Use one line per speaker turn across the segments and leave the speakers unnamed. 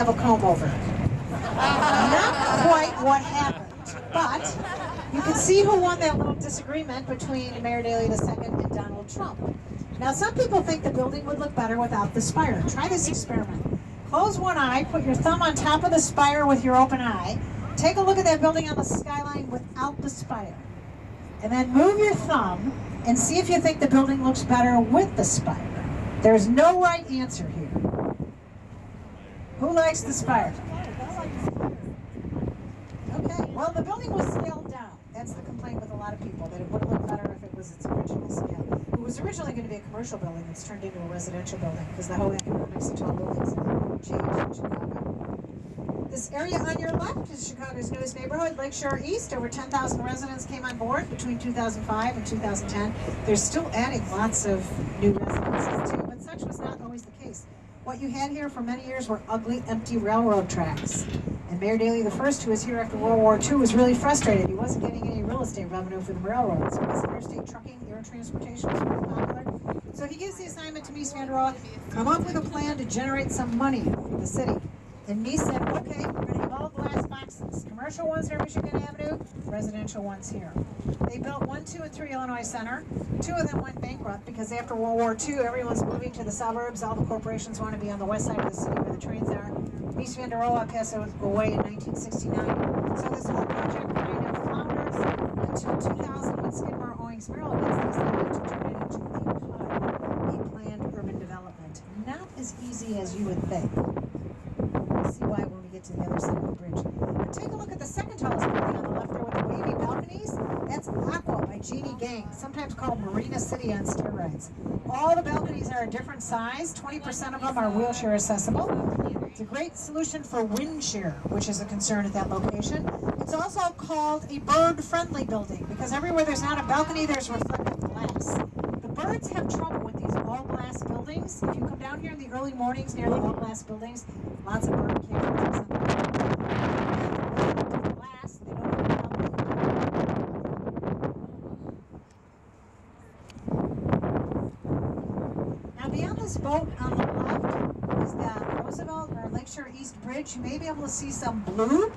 have a comb over. Not quite what happened, but you can see who won that little disagreement between Mayor Daley II and Donald Trump. Now, some people think the building would look better without the spire. Try this experiment. Close one eye, put your thumb on top of the spire with your open eye. Take a look at that building on the skyline without the spire. And then move your thumb and see if you think the building looks better with the spire. There's no right answer here. Who likes the spire? Okay, well, the building was scaled down. That's the complaint with a lot of people, that it would have looked better if it was its original scale. It was originally going to be a commercial building that's turned into a residential building because the whole economics of tall buildings have changed in Chicago. This area on your left is Chicago's newest neighborhood, Lakeshore East. Over 10,000 residents came on board between 2005 and 2010. They're still adding lots of new residences too, but such was not always the case. What you had here for many years were ugly, empty railroad tracks. And Mayor Daley I, who was here after World War II, was really frustrated. He wasn't getting any real estate revenue for the railroads because interstate trucking, air transportation was very popular. So he gives the assignment to Mies van der Rohe, come up with a plan to generate some money for the city. And Mies said, okay, we're going to have all glass boxes. Commercial ones near Michigan Avenue, residential ones here. They built 1, 2, and 3 Illinois Center. 2 of them went bankrupt because after World War II, everyone's moving to the suburbs. All the corporations want to be on the west side of the city where the trains are. Mies van der Rohe passed away in 1969. So this whole project kind of flounders until 2000 when Skidmore, Owings, Merrill gets the assignment to turn it into a planned urban development. Not as easy as you would think. See why when we get to the other side of the bridge. But take a look at the second tallest building on the left there with the wavy balconies. That's Aqua by Jeannie Gang, sometimes called Marina City on steroids. All the balconies are a different size. 20% of them are wheelchair accessible. It's a great solution for wind shear, which is a concern at that location. It's also called a bird-friendly building because everywhere there's not a balcony, there's reflective glass. The birds have trouble with these all-glass buildings. If you come down here in the early mornings near the all-glass buildings, lots of bird cages and glass. They don't have a balcony. Now beyond this boat on the left is the Roosevelt or Lakeshore East Bridge. You may be able to see some blue.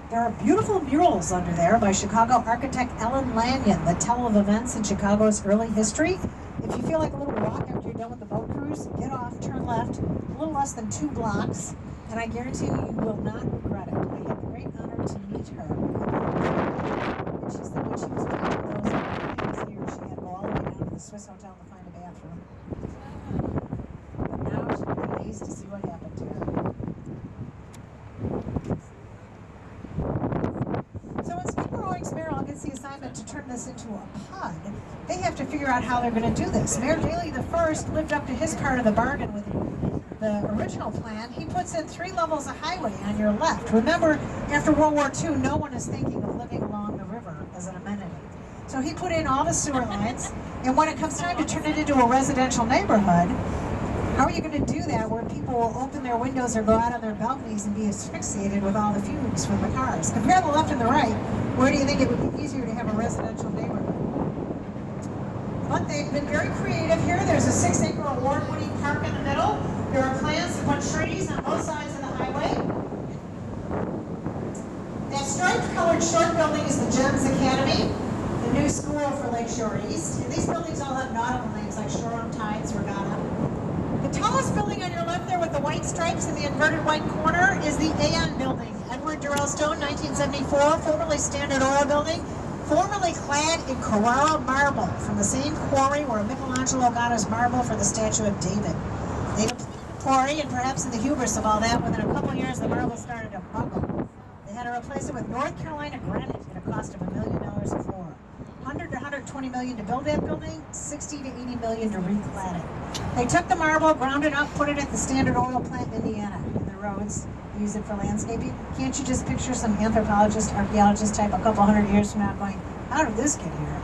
There are beautiful murals under there by Chicago architect Ellen Lanyon that tell of events in Chicago's early history. If you feel like a little walk after you're done with the boat cruise, get off, turn left, a little less than 2 blocks, and I guarantee you, you will not regret it. I had the great honor to meet her. And she said when she was painting those paintings here, she had to go all the way down to the Swiss Hotel to find a bathroom. But now she'd be amazed to see what happened to her. So when Skidmore, Owings, Merrill gets the assignment to turn this into a PUD, they have to figure out how they're going to do this. Mayor Daley I lived up to his part of the bargain with the original plan. He puts in 3 levels of highway on your left. Remember, after World War II, no one is thinking of living along the river as an amenity. So he put in all the sewer lines, and when it comes time to turn it into a residential neighborhood, how are you going to do that where people will open their windows or go out on their balconies and be asphyxiated with all the fumes from the cars? Compare the left and the right. Where do you think it would be easier to have a residential neighborhood? But they've been very creative here. There's a 6-acre award-winning park in the middle. There are plans to put trees on both sides of the highway. That striped-colored short building is the GEMS Academy, the new school for Lakeshore East. And these buildings all have nautical names like Shoreham, Tides, Regatta. The tallest building on your left there with the white stripes in the inverted white corner is the Aon Building. Edward Durrell Stone, 1974, formerly Standard Oil Building, formerly clad in Carrara marble from the same quarry where Michelangelo got his marble for the statue of David. They depleted the quarry, and perhaps in the hubris of all that, within a couple years the marble started to buckle. They had to replace it with North Carolina granite at a cost of $1 million a floor. 100 to 120 million to build that building, 60 to 80 million to reclad it. They took the marble, ground it up, put it at the Standard Oil plant in Indiana, in the roads. Use it for landscaping. Can't you just picture some anthropologist, archaeologist type a couple 100 years from now going, how did this get here?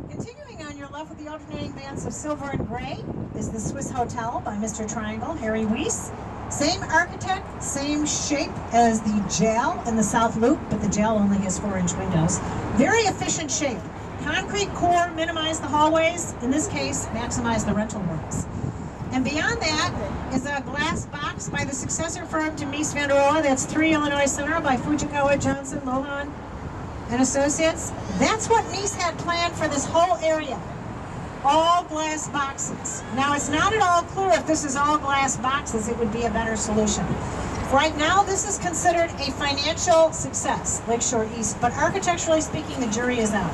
Continuing on your left with the alternating bands of silver and gray is the Swiss Hotel by Mr. Triangle, Harry Weiss. Same architect, same shape as the jail in the South Loop, but the jail only has 4-inch windows. Very efficient shape. Concrete core, minimize the hallways. In this case, maximize the rental rooms. And beyond that is a glass box by the successor firm to Mies van der Rohe. That's 3 Illinois Center by Fujikawa, Johnson, Lohan, and Associates. That's what Mies had planned for this whole area. All glass boxes. Now, it's not at all clear if this is all glass boxes, it would be a better solution. Right now, this is considered a financial success, Lakeshore East, but architecturally speaking, the jury is out.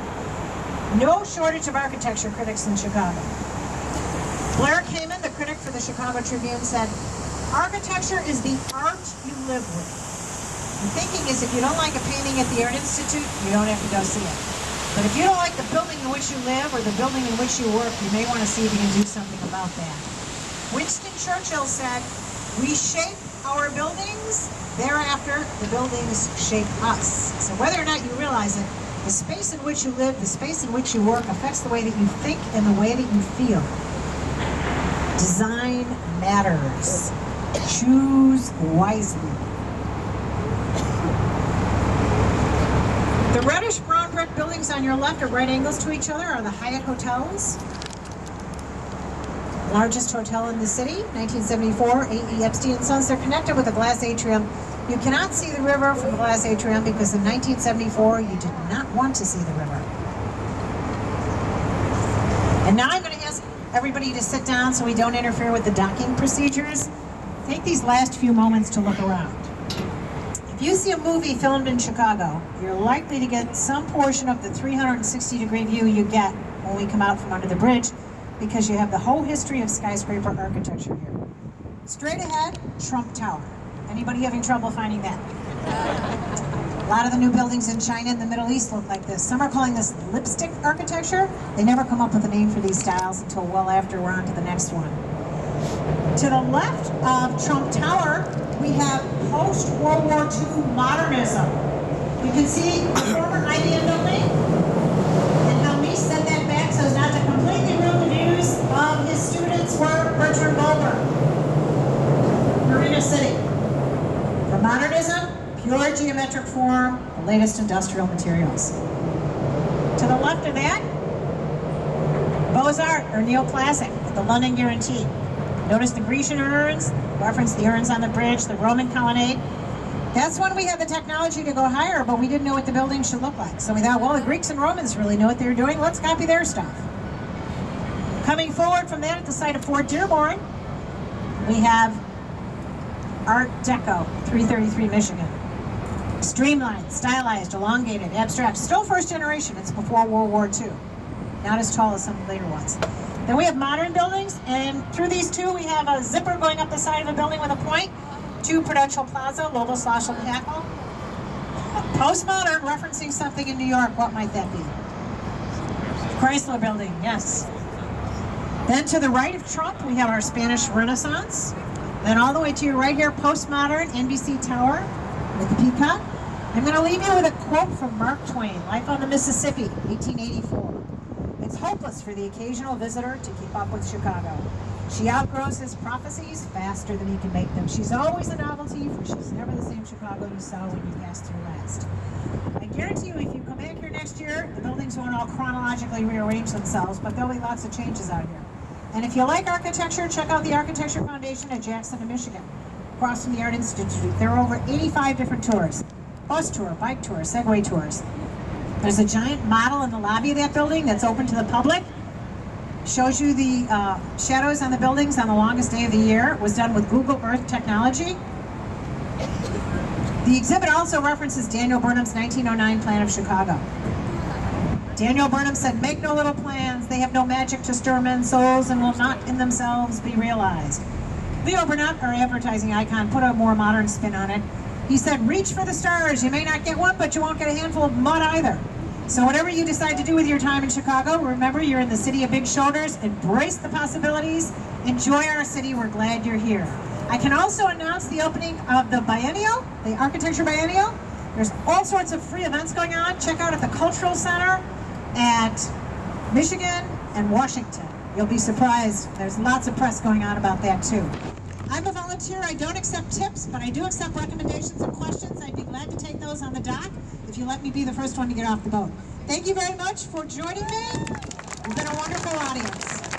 No shortage of architecture critics in Chicago. Blair Kamen, the critic for the Chicago Tribune, said, "Architecture is the art you live with." The thinking is if you don't like a painting at the Art Institute, you don't have to go see it. But if you don't like the building in which you live or the building in which you work, you may want to see if you can do something about that. Winston Churchill said, "We shape our buildings, thereafter the buildings shape us." So whether or not you realize it, the space in which you live, the space in which you work affects the way that you think and the way that you feel. Design matters. Choose wisely. The reddish brown brick buildings on your left at right angles to each other are the Hyatt Hotels. Largest hotel in the city, 1974, A.E. Epstein & Sons. They're connected with a glass atrium. You cannot see the river from the glass atrium because in 1974 you did not want to see the river. And now I'm going to ask everybody to sit down so we don't interfere with the docking procedures. Take these last few moments to look around. If you see a movie filmed in Chicago, you're likely to get some portion of the 360-degree view you get when we come out from under the bridge, because you have the whole history of skyscraper architecture here. Straight ahead, Trump Tower. Anybody having trouble finding that? A lot of the new buildings in China and the Middle East look like this. Some are calling this lipstick architecture. They never come up with a name for these styles until well after we're on to the next one. To the left of Trump Tower, we have post-World War II modernism. You can see the former IBM building and how Mies set that back so as not to completely ruin the views of his students' work, Bertrand Goldberg. Marina City. For modernism, pure geometric form, the latest industrial materials. To the left of that, Beaux-Arts, or neoclassic, the London Guarantee. Notice the Grecian urns, reference the urns on the bridge, the Roman colonnade. That's when we had the technology to go higher, but we didn't know what the building should look like. So we thought, well, the Greeks and Romans really know what they were doing. Let's copy their stuff. Coming forward from that at the site of Fort Dearborn, we have Art Deco, 333 Michigan. Streamlined, stylized, elongated, abstract. Still first generation. It's before World War II. Not as tall as some later ones. Then we have modern buildings, and through these two we have a zipper going up the side of a building with a point. 2 Prudential Plaza, Lobel/Schlossel Hackle. Postmodern, referencing something in New York. What might that be? Chrysler Building, yes. Then to the right of Trump, we have our Spanish Renaissance. Then all the way to your right here, postmodern, NBC Tower with the peacock. I'm going to leave you with a quote from Mark Twain, Life on the Mississippi, 1884. "It's hopeless for the occasional visitor to keep up with Chicago. She outgrows his prophecies faster than he can make them. She's always a novelty, for she's never the same Chicago you saw when you passed through last." I guarantee you, if you come back here next year, the buildings won't all chronologically rearrange themselves, but there'll be lots of changes out here. And if you like architecture, check out the Architecture Foundation at Jackson, Michigan, across from the Art Institute. There are over 85 different tours. Bus tour, bike tour, Segway tours. There's a giant model in the lobby of that building that's open to the public. Shows you the shadows on the buildings on the longest day of the year. It was done with Google Earth technology. The exhibit also references Daniel Burnham's 1909 plan of Chicago. Daniel Burnham said, "Make no little plans, they have no magic to stir men's souls and will not in themselves be realized." Leo Burnett, our advertising icon, put a more modern spin on it. He said, "Reach for the stars, you may not get one, but you won't get a handful of mud either." So whatever you decide to do with your time in Chicago, remember you're in the city of big shoulders, embrace the possibilities, enjoy our city, we're glad you're here. I can also announce the opening of the Biennial, the Architecture Biennial. There's all sorts of free events going on. Check out at the Cultural Center at Michigan and Washington. You'll be surprised. There's lots of press going on about that too. I'm a volunteer. I don't accept tips, but I do accept recommendations and questions. I'd be glad to take those on the dock if you let me be the first one to get off the boat. Thank you very much for joining me. You've been a wonderful audience.